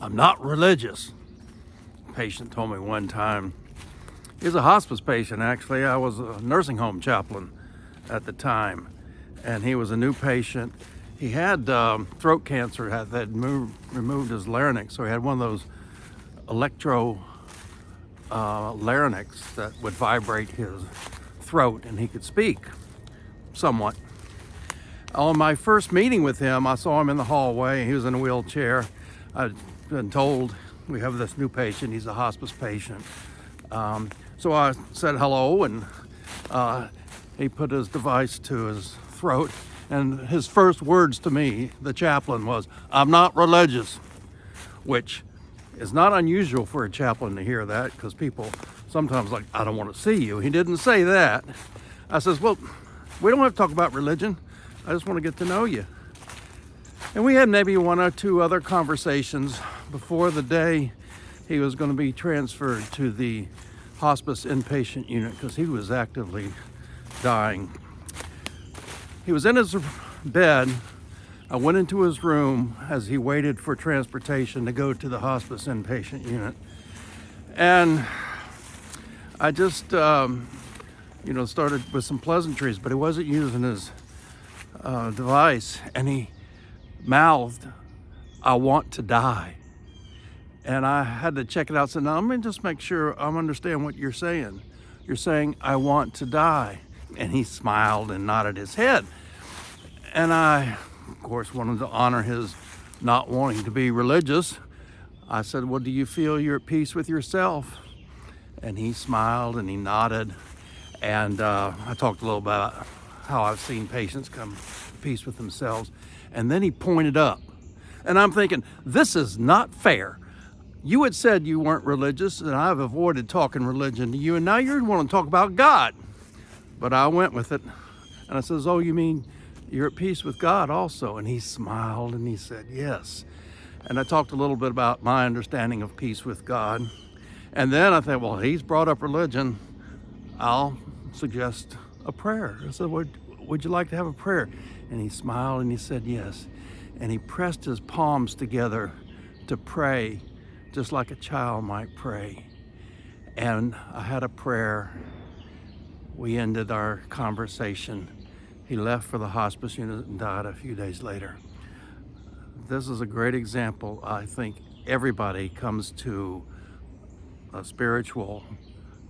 I'm not religious. A patient told me one time. He was a hospice patient, actually. I was a nursing home chaplain at the time, and he was a new patient. He had throat cancer that had removed his larynx, so he had one of those electro larynx that would vibrate his throat, and he could speak somewhat. On my first meeting with him, I saw him in the hallway. He was in a wheelchair. I'd been told, we have this new patient, he's a hospice patient. So I said hello, and he put his device to his throat, and his first words to me, the chaplain, was, "I'm not religious," which is not unusual for a chaplain to hear that, because people sometimes like, "I don't want to see you." He didn't say that. I says, "Well, we don't have to talk about religion. I just want to get to know you." And we had maybe one or two other conversations before the day he was going to be transferred to the hospice inpatient unit, because he was actively dying. He was in his bed. I went into his room as he waited for transportation to go to the hospice inpatient unit. And I just, started with some pleasantries, but he wasn't using his device, and he mouthed, "I want to die." And I had to check it out. So now let me just make sure I understand what you're saying. You're saying, "I want to die." And he smiled and nodded his head. And I, of course, wanted to honor his not wanting to be religious. I said, "Well, do you feel you're at peace with yourself?" And he smiled and he nodded. And I talked a little about how I've seen patients come to peace with themselves. And then he pointed up. And I'm thinking, this is not fair. You had said you weren't religious, and I've avoided talking religion to you, and now you want to talk about God. But I went with it. And I says, "Oh, you mean you're at peace with God also?" And he smiled and he said, "Yes." And I talked a little bit about my understanding of peace with God. And then I thought, well, he's brought up religion. I'll suggest a prayer. I said, would you like to have a prayer? And he smiled and he said, "Yes." And he pressed his palms together to pray, just like a child might pray. And I had a prayer. We ended our conversation. He left for the hospice unit and died a few days later. This is a great example. I think everybody comes to a spiritual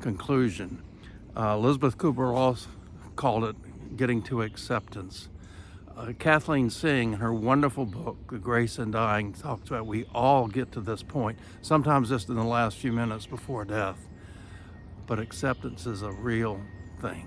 conclusion. Elizabeth Kubler-Ross called it getting to acceptance. Kathleen Singh, in her wonderful book, The Grace in Dying, talks about we all get to this point, sometimes just in the last few minutes before death. But acceptance is a real thing.